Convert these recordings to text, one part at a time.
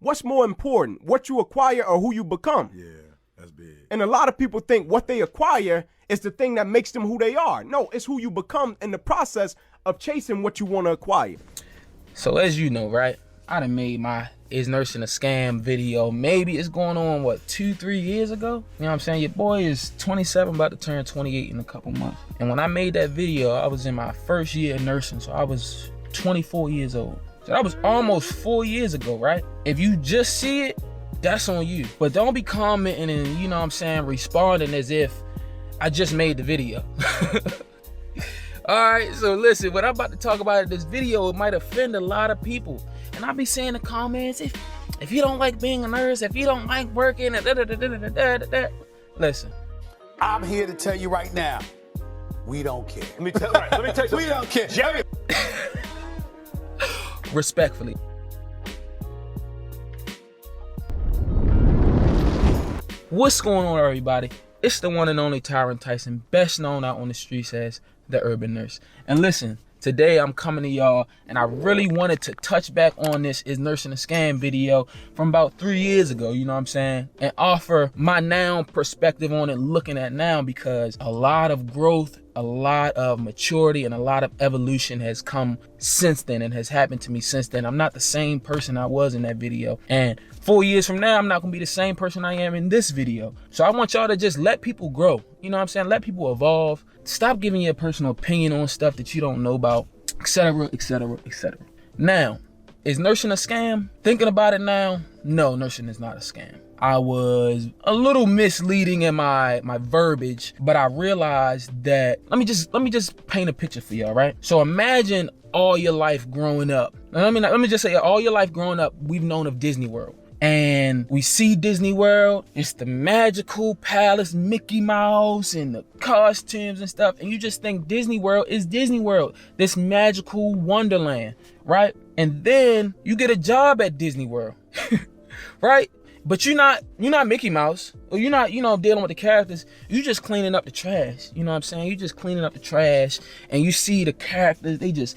What's more important, what you acquire or who you become? Yeah, that's big. And a lot of people think what they acquire is the thing that makes them who they are. No, it's who you become in the process of chasing what you want to acquire. So as you know, right, I done made my Is Nursing a Scam video. Maybe it's going on, what, 2-3 years ago? You know what I'm saying? Your boy is 27, about to turn 28 in a couple months. And when I made that video, I was in my first year of nursing, so I was 24 years old. So that was almost 4 years ago, right? If you just see it, that's on you. But don't be commenting and, you know what I'm saying, responding as if I just made the video. All right, so listen, what I'm about to talk about in this video, it might offend a lot of people. And I'll be saying in the comments, if you don't like being a nurse, if you don't like working, listen. I'm here to tell you right now, we don't care. Let me tell you, We don't care. Jerry. Respectfully. What's going on, everybody? It's the one and only Tyron Tyson, best known out on the streets as the Urban Nurse. And listen, today I'm coming to y'all, and I really wanted to touch back on this Is Nursing a Scam video from about 3 years ago, you know what I'm saying? And offer my now perspective on it, looking at now, because a lot of growth, a lot of maturity, and a lot of evolution has come since then and has happened to me since then. I'm not the same person I was in that video. And 4 years from now, I'm not gonna be the same person I am in this video. So I want y'all to just let people grow. You know what I'm saying? Let people evolve. Stop giving your personal opinion on stuff that you don't know about, etc., etc., etc. Now, is nursing a scam? Thinking about it now, no, nursing is not a scam. I was a little misleading in my verbiage, but I realized that, let me just paint a picture for y'all, right? So imagine all your life growing up. Now, let me just say, all your life growing up, we've known of Disney World. And we see Disney World, it's the magical palace, Mickey Mouse and the costumes and stuff. And you just think Disney World is Disney World, this magical wonderland, right? And then you get a job at Disney World, right? But you're not Mickey Mouse, or you're not, dealing with the characters. You just cleaning up the trash. You know what I'm saying? You just cleaning up the trash, and you see the characters, they just,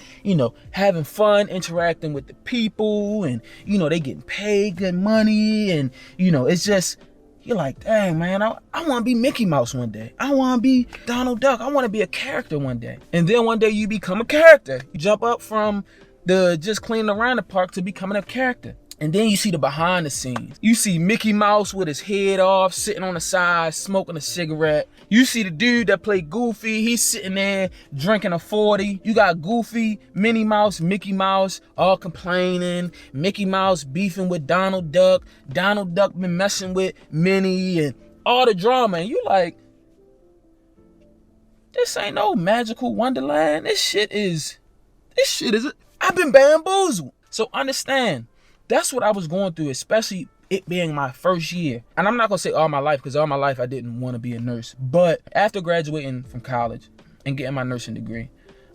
having fun, interacting with the people, and, they getting paid good money, and, it's just, you're like, dang, man, I want to be Mickey Mouse one day. I want to be Donald Duck. I want to be a character one day. And then one day you become a character. You jump up from the just cleaning around the park to becoming a character. And then you see the behind the scenes. You see Mickey Mouse with his head off, sitting on the side, smoking a cigarette. You see the dude that played Goofy, he's sitting there drinking a 40. You got Goofy, Minnie Mouse, Mickey Mouse, all complaining. Mickey Mouse beefing with Donald Duck. Donald Duck been messing with Minnie and all the drama. And you like, this ain't no magical wonderland. This shit is, I've been bamboozled. So understand, that's what I was going through, especially it being my first year. And I'm not gonna say all my life, because all my life I didn't want to be a nurse. But after graduating from college and getting my nursing degree,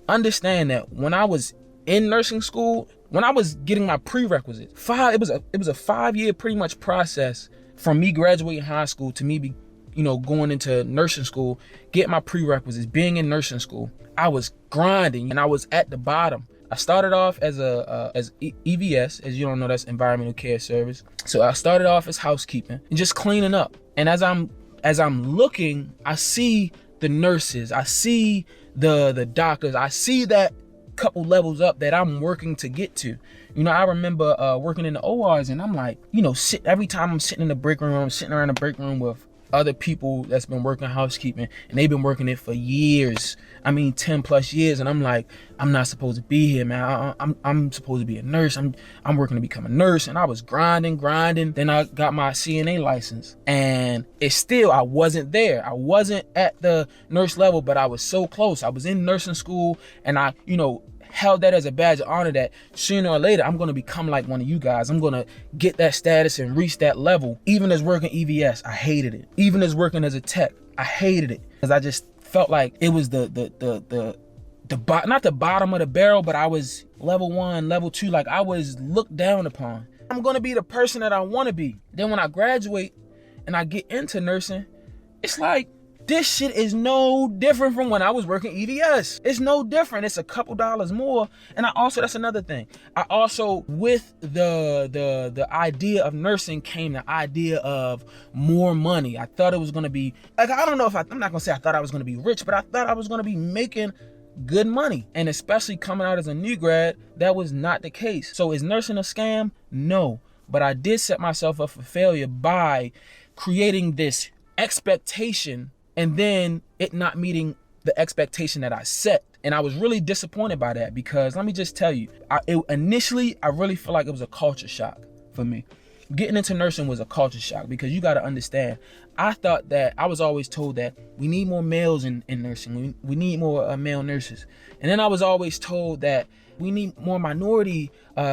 understand that when I was in nursing school, when I was getting my prerequisites, it was a 5-year pretty much process from me graduating high school to me going into nursing school, getting my prerequisites, being in nursing school. I was grinding and I was at the bottom. I started off as EVS, as you don't know, that's environmental care service. So I started off as housekeeping and just cleaning up. And as I'm looking, I see the nurses, I see the doctors, I see that couple levels up that I'm working to get to. I remember working in the ORs, and I'm like, every time I'm sitting in the break room, I'm sitting around the break room with other people that's been working housekeeping, and they've been working it for years. 10 plus years. And I'm like, I'm not supposed to be here, man. I'm supposed to be a nurse. I'm working to become a nurse. And I was grinding. Then I got my CNA license, and I wasn't there. I wasn't at the nurse level, but I was so close. I was in nursing school, and I, held that as a badge of honor that sooner or later I'm going to become like one of you guys. I'm going to get that status and reach that level. Even as working EVS, I hated it. Even as working as a tech, I hated it, because I just felt like it was not the bottom of the barrel, but I was level 1, level 2, like I was looked down upon. I'm going to be the person that I want to be. Then when I graduate and I get into nursing, it's like This shit is no different from when I was working EVS. It's no different. It's a couple dollars more. And that's another thing. I also, with the idea of nursing came the idea of more money. I thought it was gonna be, like, I don't know if I'm not gonna say I thought I was gonna be rich, but I thought I was gonna be making good money. And especially coming out as a new grad, that was not the case. So is nursing a scam? No. But I did set myself up for failure by creating this expectation and then it not meeting the expectation that I set. And I was really disappointed by that because let me just tell you, initially, I really feel like it was a culture shock for me. Getting into nursing was a culture shock because you got to understand, I thought that I was always told that we need more males in nursing. We need more male nurses. And then I was always told that we need more minority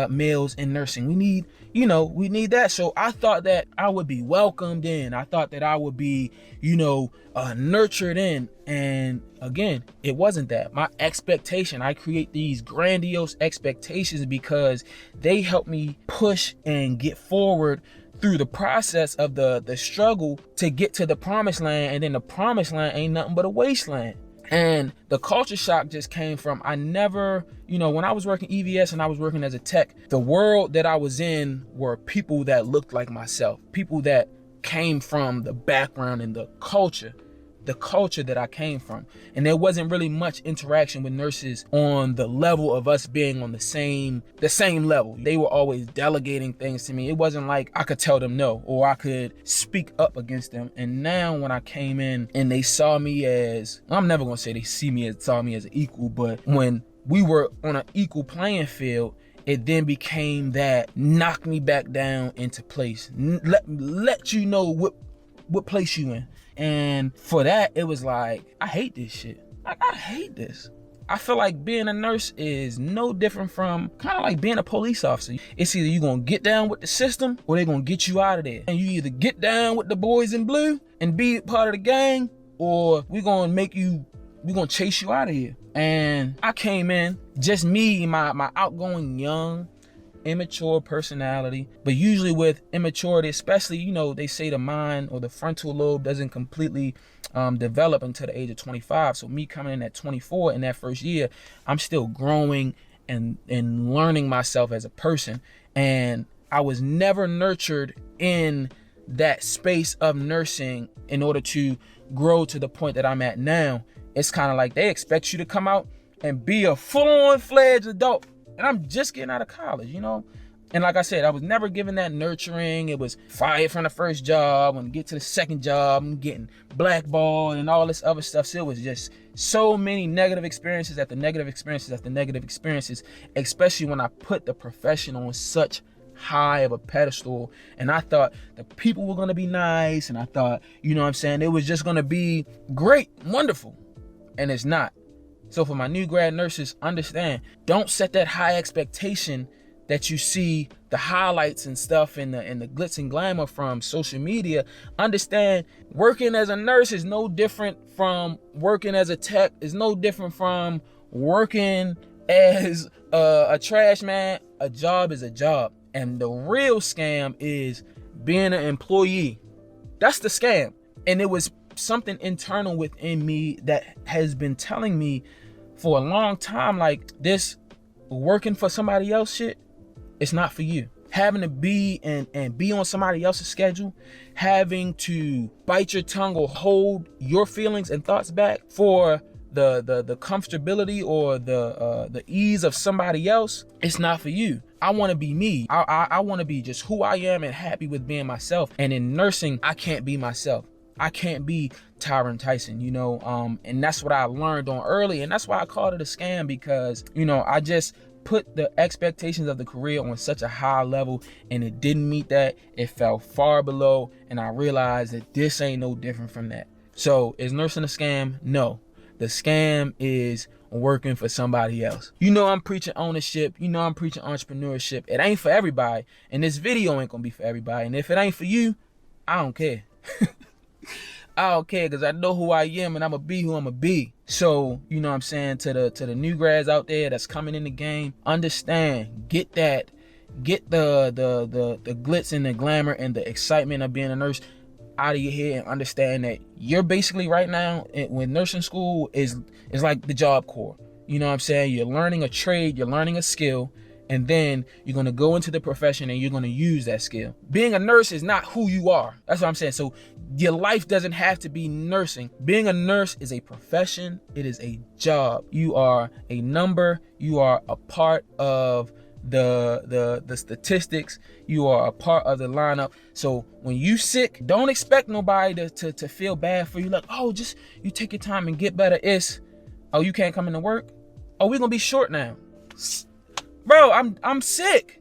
males in nursing. We need that. So I thought that I would be welcomed in. I thought that I would be, nurtured in. And again, it wasn't that. My expectation, I create these grandiose expectations because they help me push and get forward through the process of the struggle to get to the promised land. And then the promised land ain't nothing but a wasteland. And the culture shock just came from, I never, when I was working EVS and I was working as a tech, the world that I was in were people that looked like myself, people that came from the background and the culture that I came from. And there wasn't really much interaction with nurses on the level of us being on the same level. They were always delegating things to me. It wasn't like I could tell them no or I could speak up against them. And now when I came in and they saw me as, I'm never gonna say they saw me as an equal, but when we were on an equal playing field, it then became that knock me back down into place. Let you know what place you in. And for that, it was like, I hate this shit. I hate this. I feel like being a nurse is no different from kind of like being a police officer. It's either you're going to get down with the system or they're going to get you out of there. And you either get down with the boys in blue and be part of the gang, or we're going to chase you out of here. And I came in, just me, my outgoing, young, immature personality. But usually with immaturity, especially, they say the mind or the frontal lobe doesn't completely develop until the age of 25. So me coming in at 24 in that first year, I'm still growing and learning myself as a person. And I was never nurtured in that space of nursing in order to grow to the point that I'm at now. It's kind of like they expect you to come out and be a full-on fledged adult. And I'm just getting out of college, And like I said, I was never given that nurturing. It was fired from the first job and get to the second job and getting blackballed and all this other stuff. So it was just so many negative experiences after negative experiences after negative experiences, especially when I put the profession on such high of a pedestal. And I thought the people were going to be nice. And I thought, it was just going to be great, wonderful. And it's not. So for my new grad nurses, understand, don't set that high expectation that you see the highlights and stuff and the glitz and glamour from social media. Understand, working as a nurse is no different from working as a tech, is no different from working as a trash man. A job is a job. And the real scam is being an employee. That's the scam. And it was something internal within me that has been telling me for a long time, like, this working for somebody else shit, it's not for you. Having to be and be on somebody else's schedule, having to bite your tongue or hold your feelings and thoughts back for the comfortability or the ease of somebody else, it's not for you. I want to be me. I want to be just who I am and happy with being myself. And in nursing, I can't be myself. I can't be Tyron Tyson, and that's what I learned on early. And that's why I called it a scam, because, I just put the expectations of the career on such a high level and it didn't meet that. It fell far below. And I realized that this ain't no different from that. So is nursing a scam? No. The scam is working for somebody else. I'm preaching ownership. I'm preaching entrepreneurship. It ain't for everybody. And this video ain't gonna be for everybody. And if it ain't for you, I don't care. I don't care, because I know who I am and I'm gonna be who I'm gonna be. So, to the new grads out there that's coming in the game, understand, get the glitz and the glamour and the excitement of being a nurse out of your head and understand that you're basically right now when nursing school is like the Job Corps. You know what I'm saying? You're learning a trade, you're learning a skill, and then you're gonna go into the profession and you're gonna use that skill. Being a nurse is not who you are. That's what I'm saying. So your life doesn't have to be nursing. Being a nurse is a profession. It is a job. You are a number. You are a part of the statistics. You are a part of the lineup. So when you sick, don't expect nobody to feel bad for you. Like, oh, just you take your time and get better. It's, oh, you can't come into work? Oh, we're gonna be short now. Bro, I'm sick.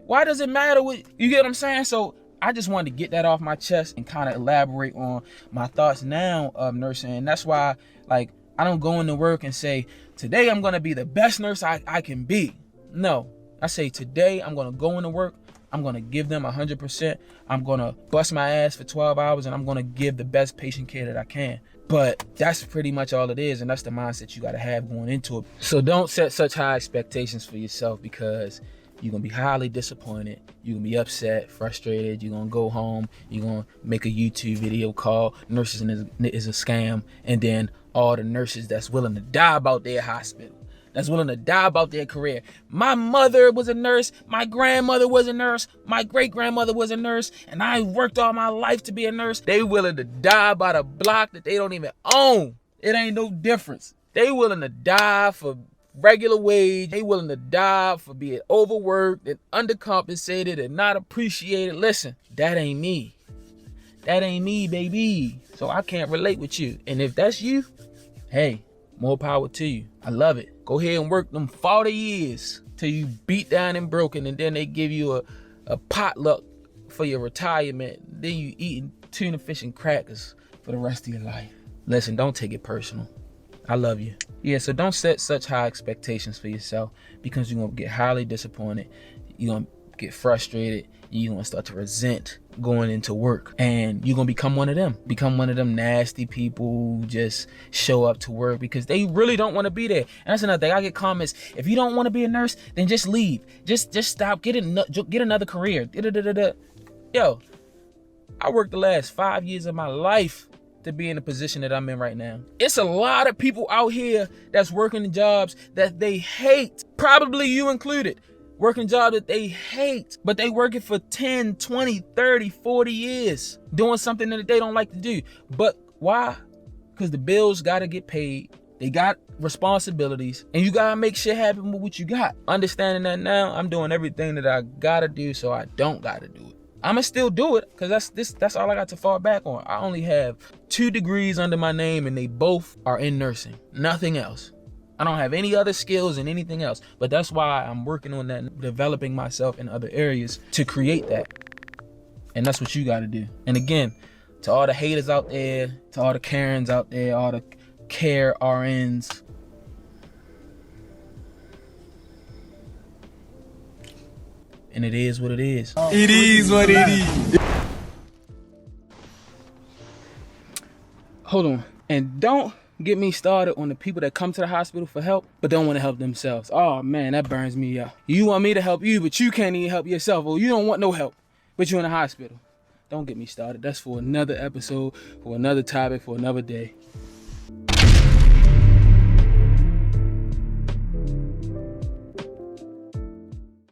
Why does it matter what you get what I'm saying? So I just wanted to get that off my chest and kind of elaborate on my thoughts now of nursing. And that's why, like, I don't go into work and say, today I'm gonna be the best nurse I can be. No, I say today I'm gonna go into work, I'm gonna give them 100%, I'm gonna bust my ass for 12 hours, and I'm gonna give the best patient care that I can. But that's pretty much all it is, and that's the mindset you gotta have going into it. So don't set such high expectations for yourself, because you're gonna be highly disappointed, you're gonna be upset, frustrated, you're gonna go home, you're gonna make a YouTube video called Nurses is a Scam, and then all the nurses that's willing to die about their hospital, that's willing to die about their career. My mother was a nurse, my grandmother was a nurse, my great-grandmother was a nurse, and I worked all my life to be a nurse. They willing to die by the block that they don't even own. It ain't no difference. They willing to die for regular wage. They willing to die for being overworked and undercompensated and not appreciated. Listen, that ain't me. That ain't me, baby. So I can't relate with you. And if that's you, hey, more power to you. I love it. Go ahead and work them 40 years till you beat down and broken, and then they give you a potluck for your retirement. Then you eating tuna fish and crackers for the rest of your life. Listen, don't take it personal. I love you. Yeah, so don't set such high expectations for yourself, because you're going to get highly disappointed. You're going to get frustrated. You're going to start to resent going into work. And you're going to become one of them. Become one of them nasty people who just show up to work because they really don't want to be there. And that's another thing. I get comments, if you don't want to be a nurse, then just leave. Just stop. Get another career. Yo, I worked the last 5 years of my life to be in the position that I'm in right now. It's a lot of people out here that's working jobs that they hate, probably you included, working jobs that they hate, but they working for 10, 20, 30, 40 years, doing something that they don't like to do. But why? Because the bills gotta get paid. They got responsibilities, and you gotta make shit happen with what you got. Understanding that now, I'm doing everything that I gotta do so I don't gotta do it. I'ma still do it, because that's all I got to fall back on. I only have 2 degrees under my name, and they both are in nursing. Nothing else. I don't have any other skills and anything else. But that's why I'm working on that, developing myself in other areas to create that. And that's what you gotta do. And again, to all the haters out there, to all the Karens out there, all the care RNs, and it is what it is. It is what it is. Hold on. And don't get me started on the people that come to the hospital for help but don't want to help themselves. Oh man, that burns me up. You want me to help you, but you can't even help yourself. Or you don't want no help, but you're in the hospital. Don't get me started. That's for another episode, for another topic, for another day.